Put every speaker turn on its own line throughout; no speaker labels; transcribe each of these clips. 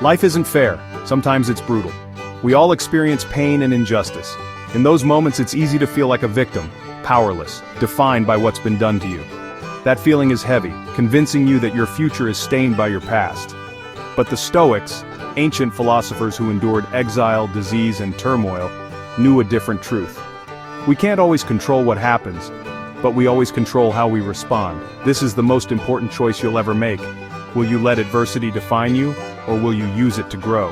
Life isn't fair, sometimes it's brutal. We all experience pain and injustice. In those moments it's easy to feel like a victim, powerless, defined by what's been done to you. That feeling is heavy, convincing you that your future is stained by your past. But the Stoics, ancient philosophers who endured exile, disease, and turmoil, knew a different truth. We can't always control what happens, but we always control how we respond. This is the most important choice you'll ever make. Will you let adversity define you, or will you use it to grow?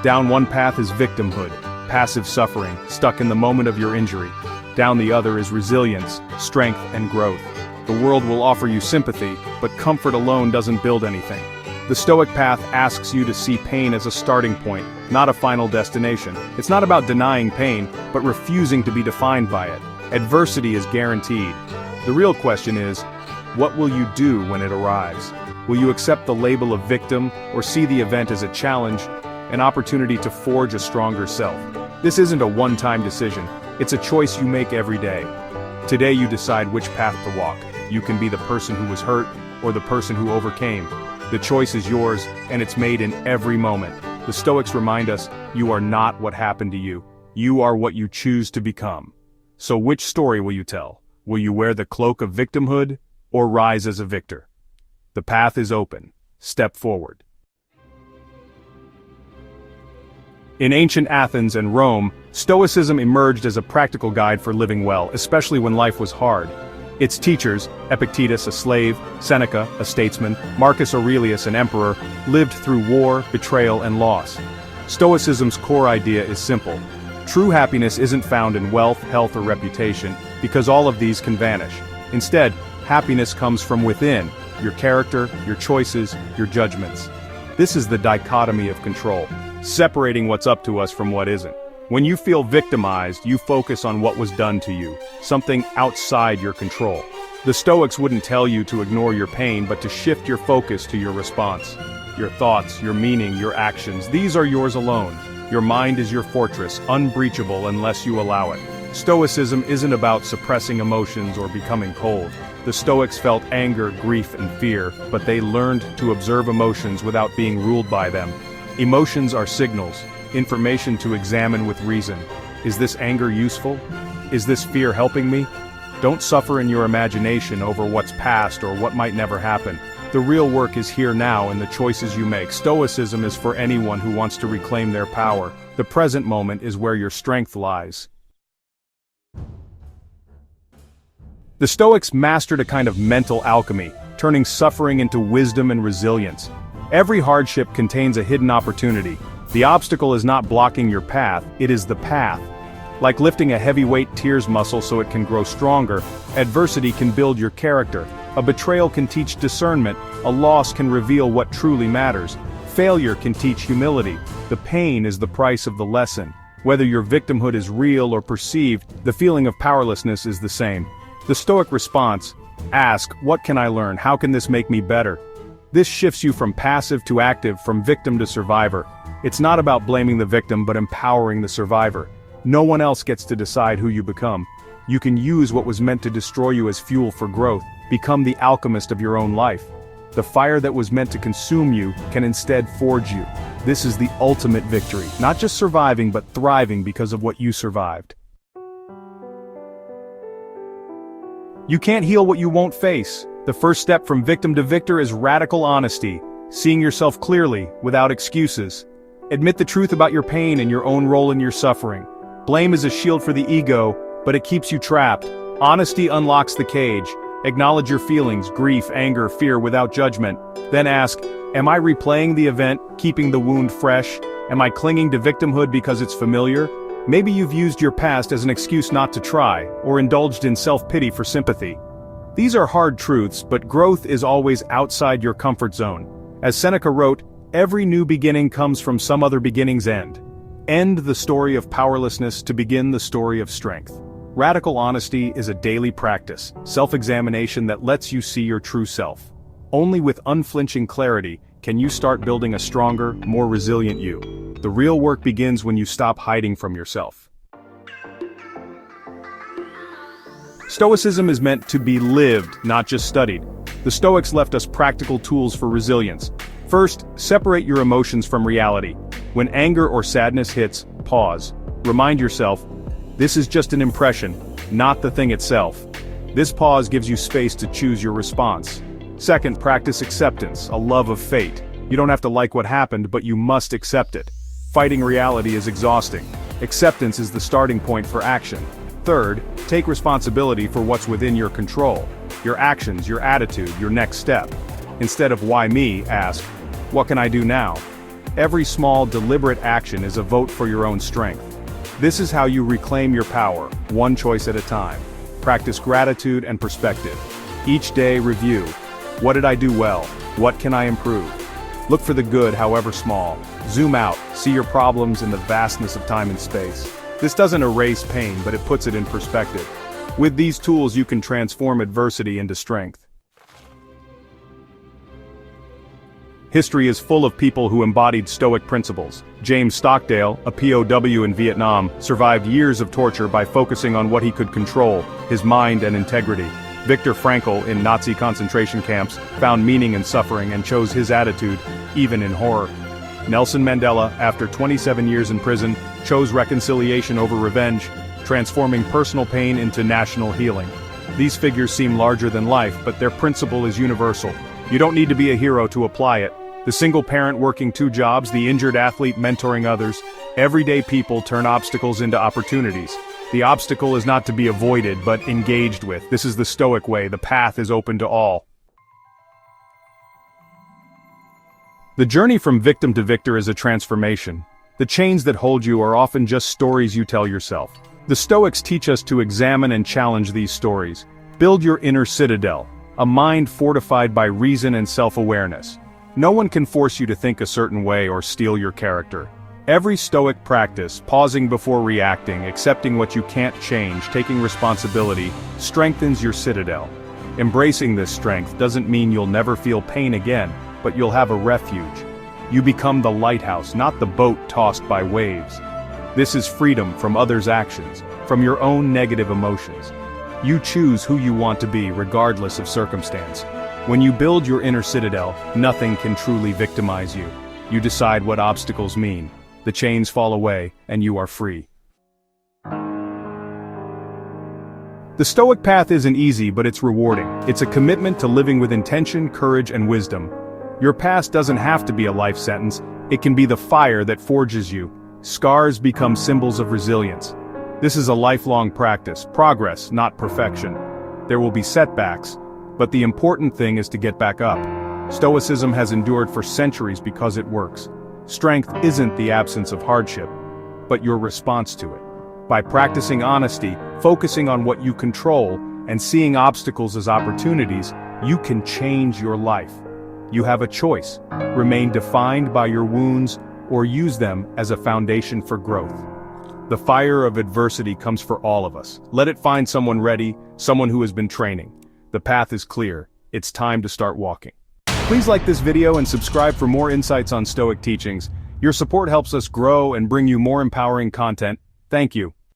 Down one path is victimhood, passive suffering, stuck in the moment of your injury. Down the other is resilience, strength, and growth. The world will offer you sympathy, but comfort alone doesn't build anything. The Stoic path asks you to see pain as a starting point, not a final destination. It's not about denying pain, but refusing to be defined by it. Adversity is guaranteed. The real question is, what will you do when it arrives? Will you accept the label of victim, or see the event as a challenge, an opportunity to forge a stronger self? This isn't a one-time decision, it's a choice you make every day. Today you decide which path to walk. You can be the person who was hurt, or the person who overcame. The choice is yours, and it's made in every moment. The Stoics remind us, you are not what happened to you. You are what you choose to become. So which story will you tell? Will you wear the cloak of victimhood, or rise as a victor? The path is open. Step forward. In ancient Athens and Rome, Stoicism emerged as a practical guide for living well, especially when life was hard. Its teachers, Epictetus, a slave, Seneca, a statesman, Marcus Aurelius, an emperor, lived through war, betrayal, and loss. Stoicism's core idea is simple. True happiness isn't found in wealth, health, or reputation, because all of these can vanish. Instead, happiness comes from within, your character, your choices, your judgments. This is the dichotomy of control, separating what's up to us from what isn't. When you feel victimized, you focus on what was done to you, something outside your control. The Stoics wouldn't tell you to ignore your pain, but to shift your focus to your response. Your thoughts, your meaning, your actions, these are yours alone. Your mind is your fortress, unbreachable unless you allow it. Stoicism isn't about suppressing emotions or becoming cold. The Stoics felt anger, grief, and fear, but they learned to observe emotions without being ruled by them. Emotions are signals, information to examine with reason. Is this anger useful? Is this fear helping me? Don't suffer in your imagination over what's past or what might never happen. The real work is here now in the choices you make. Stoicism is for anyone who wants to reclaim their power. The present moment is where your strength lies. The Stoics mastered a kind of mental alchemy, turning suffering into wisdom and resilience. Every hardship contains a hidden opportunity. The obstacle is not blocking your path, it is the path. Like lifting a heavyweight tears muscle so it can grow stronger, adversity can build your character. A betrayal can teach discernment, a loss can reveal what truly matters. Failure can teach humility. The pain is the price of the lesson. Whether your victimhood is real or perceived, the feeling of powerlessness is the same. The Stoic response, ask, what can I learn? How can this make me better? This shifts you from passive to active, from victim to survivor. It's not about blaming the victim but empowering the survivor. No one else gets to decide who you become. You can use what was meant to destroy you as fuel for growth. Become the alchemist of your own life. The fire that was meant to consume you can instead forge you. This is the ultimate victory, not just surviving but thriving because of what you survived. You can't heal what you won't face. The first step from victim to victor is radical honesty, seeing yourself clearly, without excuses. Admit the truth about your pain and your own role in your suffering. Blame is a shield for the ego, but it keeps you trapped. Honesty unlocks the cage. Acknowledge your feelings, grief, anger, fear without judgment. Then ask, am I replaying the event, keeping the wound fresh? Am I clinging to victimhood because it's familiar? Maybe you've used your past as an excuse not to try, or indulged in self-pity for sympathy. These are hard truths, but growth is always outside your comfort zone. As Seneca wrote, every new beginning comes from some other beginning's end. End the story of powerlessness to begin the story of strength. Radical honesty is a daily practice, self-examination that lets you see your true self. Only with unflinching clarity can you start building a stronger, more resilient you. The real work begins when you stop hiding from yourself. Stoicism is meant to be lived, not just studied. The Stoics left us practical tools for resilience. First, separate your emotions from reality. When anger or sadness hits, pause. Remind yourself, this is just an impression, not the thing itself. This pause gives you space to choose your response. Second, practice acceptance, a love of fate. You don't have to like what happened, but you must accept it. Fighting reality is exhausting. Acceptance is the starting point for action. Third, take responsibility for what's within your control. Your actions, your attitude, your next step. Instead of why me, ask, what can I do now? Every small, deliberate action is a vote for your own strength. This is how you reclaim your power, one choice at a time. Practice gratitude and perspective. Each day review. What did I do well? What can I improve? Look for the good, however small. Zoom out, see your problems in the vastness of time and space. This doesn't erase pain, but it puts it in perspective. With these tools you can transform adversity into strength. History is full of people who embodied Stoic principles. James Stockdale, a POW in Vietnam, survived years of torture by focusing on what he could control, his mind and integrity. Viktor Frankl, in Nazi concentration camps, found meaning in suffering and chose his attitude, even in horror. Nelson Mandela, after 27 years in prison, chose reconciliation over revenge, transforming personal pain into national healing. These figures seem larger than life, but their principle is universal. You don't need to be a hero to apply it. The single parent working 2 jobs, the injured athlete mentoring others, everyday people turn obstacles into opportunities. The obstacle is not to be avoided, but engaged with. This is the Stoic way. The path is open to all. The journey from victim to victor is a transformation. The chains that hold you are often just stories you tell yourself. The Stoics teach us to examine and challenge these stories. Build your inner citadel, a mind fortified by reason and self-awareness. No one can force you to think a certain way or steal your character. Every Stoic practice, pausing before reacting, accepting what you can't change, taking responsibility, strengthens your citadel. Embracing this strength doesn't mean you'll never feel pain again, but you'll have a refuge. You become the lighthouse, not the boat tossed by waves. This is freedom from others' actions, from your own negative emotions. You choose who you want to be regardless of circumstance. When you build your inner citadel, nothing can truly victimize you. You decide what obstacles mean. The chains fall away, and you are free. The Stoic path isn't easy, but it's rewarding. It's a commitment to living with intention, courage, and wisdom. Your past doesn't have to be a life sentence. It can be the fire that forges you. Scars become symbols of resilience. This is a lifelong practice, progress, not perfection. There will be setbacks, but the important thing is to get back up. Stoicism has endured for centuries because it works. Strength isn't the absence of hardship, but your response to it. By practicing honesty, focusing on what you control, and seeing obstacles as opportunities, you can change your life. You have a choice: remain defined by your wounds, or use them as a foundation for growth. The fire of adversity comes for all of us. Let it find someone ready, someone who has been training. The path is clear. It's time to start walking. Please like this video and subscribe for more insights on Stoic teachings. Your support helps us grow and bring you more empowering content. Thank you.